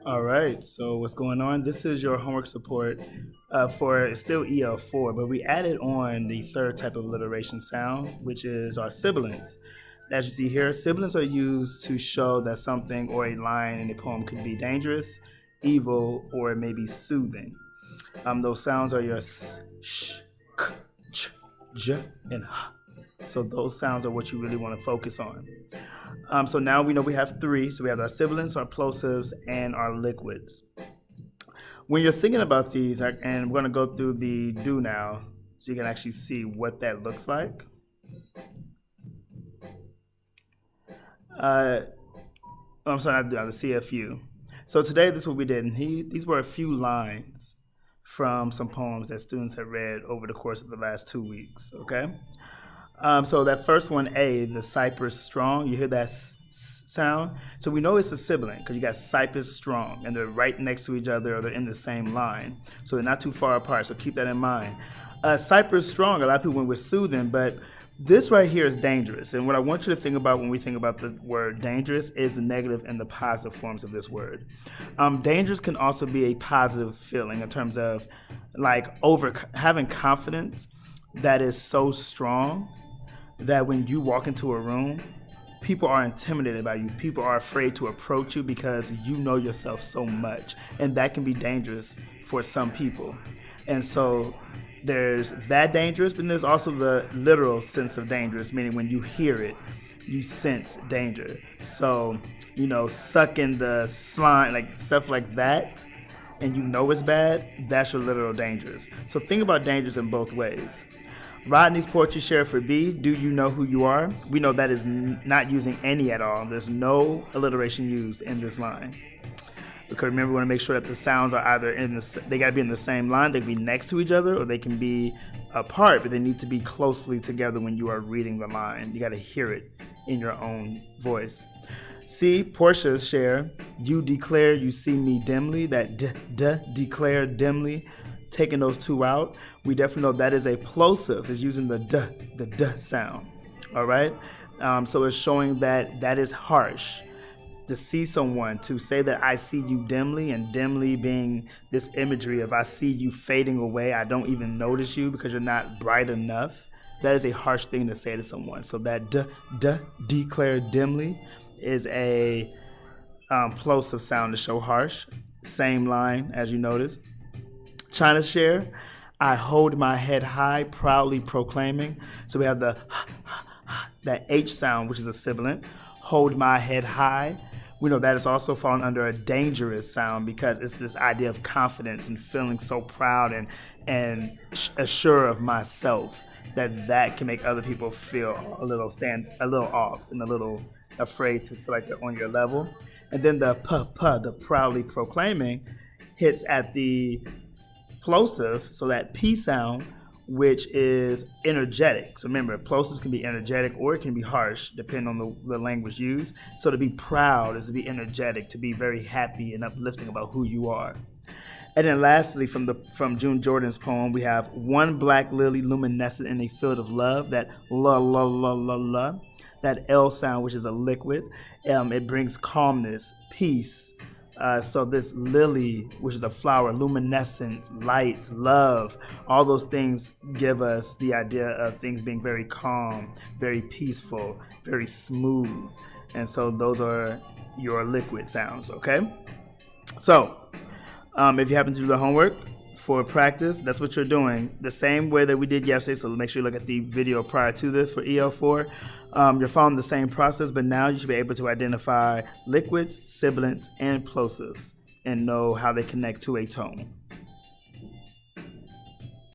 All right, so what's going on? This is your homework support for it's still EL4, but we added on the third type of alliteration sound, which is our sibilants. As you see here, sibilants are used to show that something or a line in a poem could be dangerous, evil, or maybe soothing. Those sounds are your s, sh, k, ch, j, and h. So those sounds are what you really want to focus on. So now we know we have three. So we have our sibilants, our plosives, and our liquids. When you're thinking about these, and we're going to go through the do now so you can actually see what that looks like. I'm sorry, not do, I'll see a few. So today, this is what we did. And these were a few lines from some poems that students have read over the course of the last 2 weeks, okay? So that first one, A, the cypress strong, you hear that sound? So we know it's a sibilant because you got cypress strong and they're right next to each other or they're in the same line. So they're not too far apart, so keep that in mind. Cypress strong, a lot of people when we're soothing, but this right here is dangerous. And what I want you to think about when we think about the word dangerous is the negative and the positive forms of this word. Dangerous can also be a positive feeling in terms of like having confidence that is so strong that when you walk into a room, people are intimidated by you. People are afraid to approach you because you know yourself so much. And that can be dangerous for some people. And so there's that dangerous, but there's also the literal sense of dangerous, meaning when you hear it, you sense danger. So, sucking the slime, like stuff like that, and you know it's bad, that's your literal dangerous. So think about dangerous in both ways. Rodney's poetry share for B, do you know who you are? We know that is not using any at all. There's no alliteration used in this line. Because remember, we want to make sure that the sounds are either they got to be in the same line, they can be next to each other, or they can be apart, but they need to be closely together when you are reading the line. You got to hear it in your own voice. C, Portia's share, you declare you see me dimly, that declare dimly. Taking those two out, we definitely know that is a plosive. It's using the d sound. All right. So it's showing that is harsh. To see someone, to say that I see you dimly, and dimly being this imagery of I see you fading away, I don't even notice you because you're not bright enough. That is a harsh thing to say to someone. So that declare dimly is a plosive sound to show harsh. Same line as you noticed. China's share, I hold my head high, proudly proclaiming. So we have that H sound, which is a sibilant. Hold my head high. We know that is also falling under a dangerous sound because it's this idea of confidence and feeling so proud and assured of myself that can make other people feel a little off and a little afraid to feel like they're on your level. And then the the proudly proclaiming, hits at the plosive, so that P sound, which is energetic. So remember, plosives can be energetic or it can be harsh, depending on the language used. So to be proud is to be energetic, to be very happy and uplifting about who you are. And then lastly, from June Jordan's poem, we have one black lily luminescent in a field of love, that la la la la la. That L sound, which is a liquid, it brings calmness, peace. So this lily, which is a flower, luminescence, light, love, all those things give us the idea of things being very calm, very peaceful, very smooth. And so those are your liquid sounds, okay? So if you happen to do the homework for practice, that's what you're doing. The same way that we did yesterday, so make sure you look at the video prior to this for EL4. You're following the same process, but now you should be able to identify liquids, sibilants, and plosives and know how they connect to a tone.